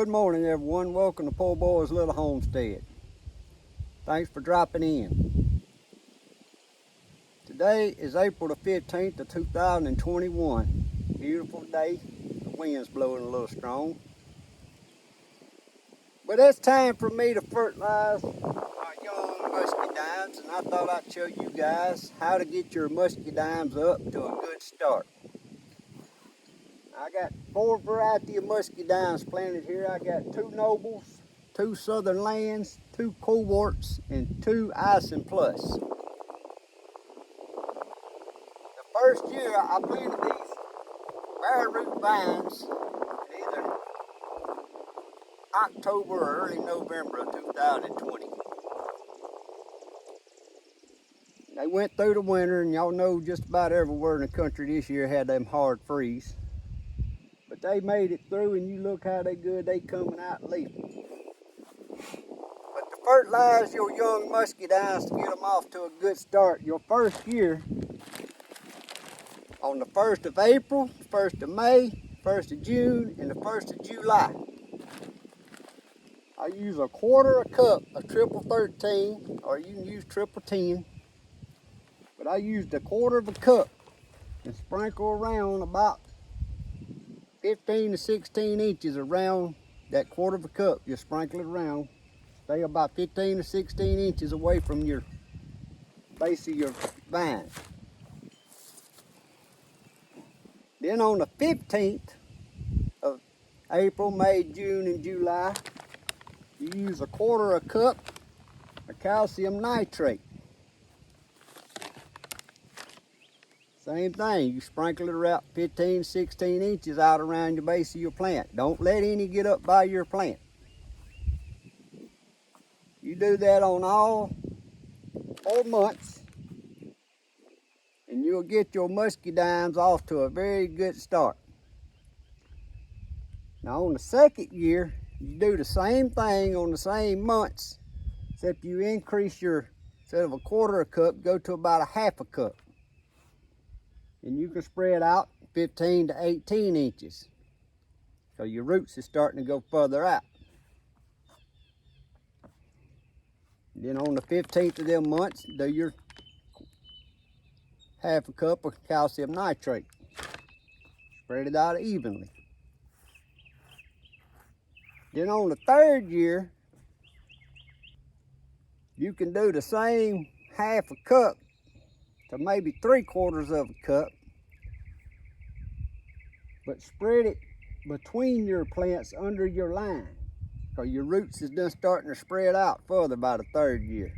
Good morning, everyone. Welcome to Poorboys Little Homestead. Thanks for dropping in. Today is April the 15th of 2021. Beautiful day. The wind's blowing a little strong. But it's time for me to fertilize my young muscadines, and I thought I'd show you guys how to get your muscadines up to a good start. I got 4 varieties of muscadines planted here. I got 2 Nobles, 2 Southern Lands, 2 Cohorts, and 2 Icing Plus. The first year I planted these bare root vines either October or early November of 2020. They went through the winter, and y'all know just about everywhere in the country this year had them hard freeze. But they made it through, and you look how they good, they coming out leafing. But to fertilize your young muscadines to get them off to a good start, your first year, on the 1st of April, 1st of May, 1st of June, and the 1st of July, I use a 1/4 cup of triple 13, or you can use triple 10, but I used a 1/4 cup and sprinkle around about 15 to 16 inches around that 1/4 cup. Just sprinkle it around. Stay about 15 to 16 inches away from your base of your vine. Then on the 15th of April, May, June, and July, you use a 1/4 cup of calcium nitrate. Same thing, you sprinkle it around 15, 16 inches out around the base of your plant. Don't let any get up by your plant. You do that on all 4 months, and you'll get your muscadines off to a very good start. Now on the second year, you do the same thing on the same months, except you increase your, instead of a 1/4 cup, go to about a 1/2 cup. And you can spread out 15 to 18 inches. So your roots is starting to go further out. Then on the 15th of them months, do your 1/2 cup of calcium nitrate. Spread it out evenly. Then on the 3rd year, you can do the same 1/2 cup to maybe 3/4 cup, but spread it between your plants under your line, because your roots is done starting to spread out further by the 3rd year.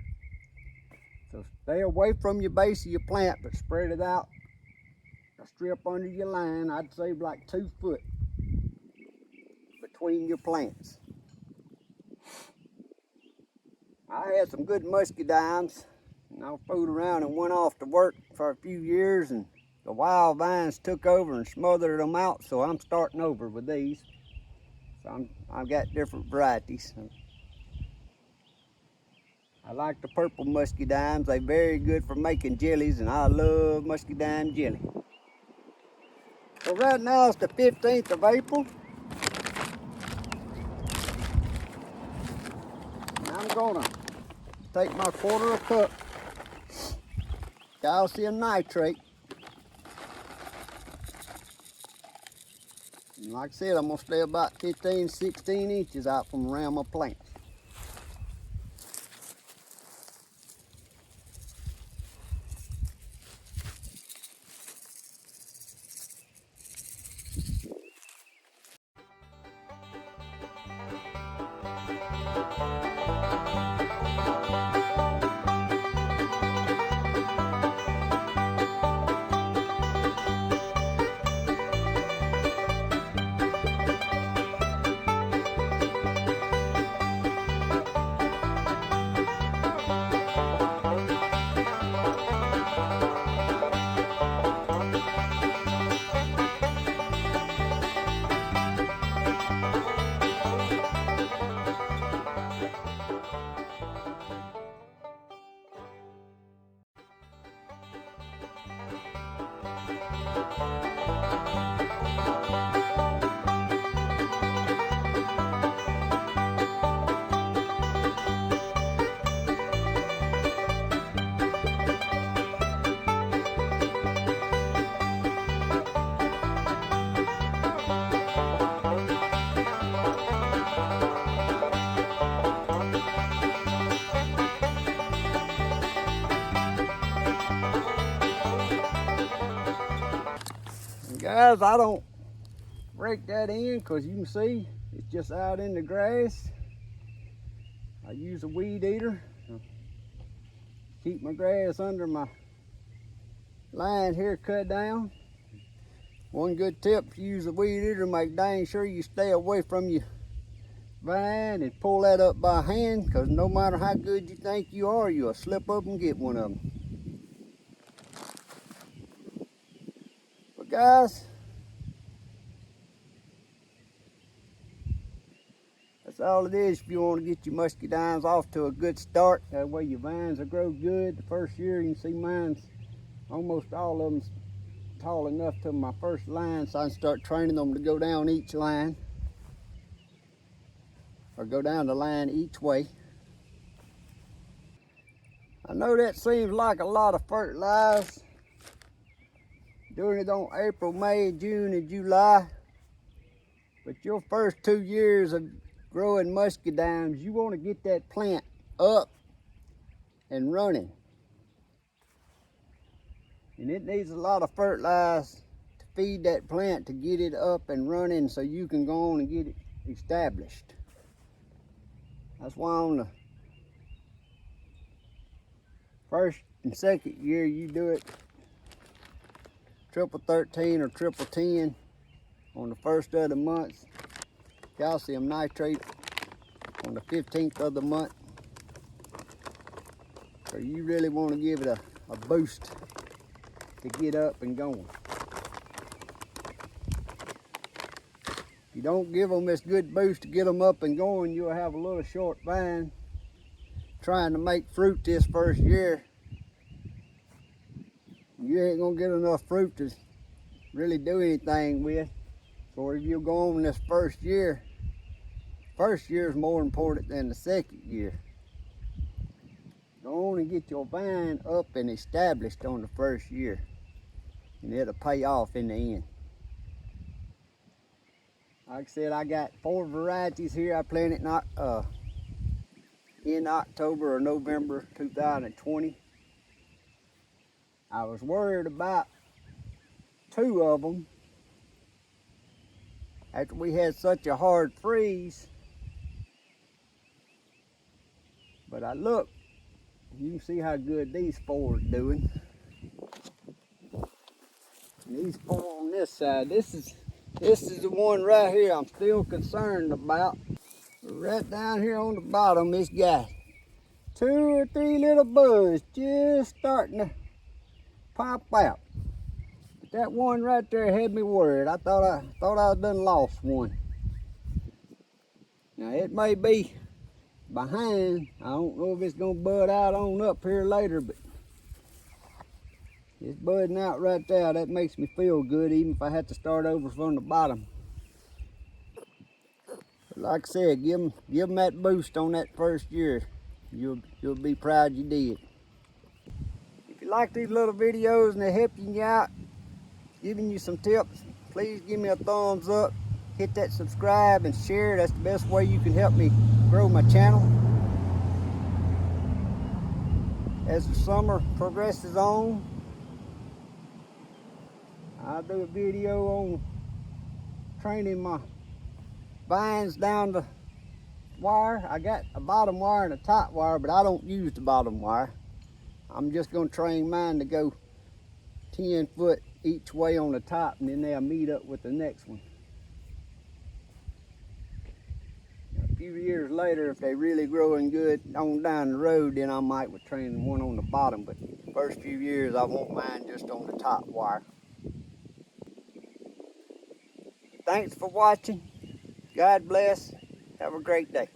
So stay away from your base of your plant, but spread it out a strip under your line. I'd say like 2 foot between your plants. I had some good muscadines, and I fooled around and went off to work for a few years, and the wild vines took over and smothered them out, so I'm starting over with these. So I've got different varieties. I like the purple muscadines. They're very good for making jellies, and I love muscadine jelly. So right now it's the 15th of April. And I'm gonna take my 1/4 cup calcium nitrate. And like I said, I'm gonna stay about 15, 16 inches out from around my plants. Guys, I don't rake that in because you can see it's just out in the grass. I use a weed eater. Keep my grass under my line here cut down. One good tip, if you use a weed eater, make dang sure you stay away from your vine and pull that up by hand, because no matter how good you think you are, you'll slip up and get one of them. But guys, that's all it is if you want to get your muscadines off to a good start. That way your vines will grow good. The first year you can see mine's almost all of them tall enough to my first line, so I can start training them to go down each line, or go down the line each way. I know that seems like a lot of fertilize, doing it on April, May, June, and July, but your first 2 years of growing muscadines, you want to get that plant up and running. And it needs a lot of fertilizer to feed that plant to get it up and running so you can go on and get it established. That's why on the first and second year you do it triple 13 or triple 10 on the first of the month. Calcium nitrate on the 15th of the month. So you really want to give it a boost to get up and going. If you don't give them this good boost to get them up and going, you'll have a little short vine trying to make fruit this first year. You ain't gonna get enough fruit to really do anything with. So if you go on this first year is more important than the second year. Go on and get your vine up and established on the first year, and it'll pay off in the end. Like I said, I got 4 varieties here. I planted in October or November 2020. I was worried about 2 of them after we had such a hard freeze. But I look, you can see how good these 4 are doing. And these 4 on this side, this is the one right here I'm still concerned about. Right down here on the bottom, it's got 2 or 3 little buds just starting to pop out. But that one right there had me worried. I thought I done lost one. Now it may be behind. I don't know if it's gonna bud out on up here later, but it's budding out right there. That makes me feel good, even if I have to start over from the bottom. But like I said, give them that boost on that first year. You'll be proud you did. If you like these little videos and they're helping you out, giving you some tips, please give me a thumbs up. Hit that subscribe and share. That's the best way you can help me grow my channel. As the summer progresses on, I'll do a video on training my vines down the wire. I got a bottom wire and a top wire, but I don't use the bottom wire. I'm just going to train mine to go 10 foot each way on the top, and then they'll meet up with the next one. A few years later, if they really growing good on down the road, then I might would train one on the bottom, but the first few years I want mine just on the top wire. Thanks for watching. God bless. Have a great day.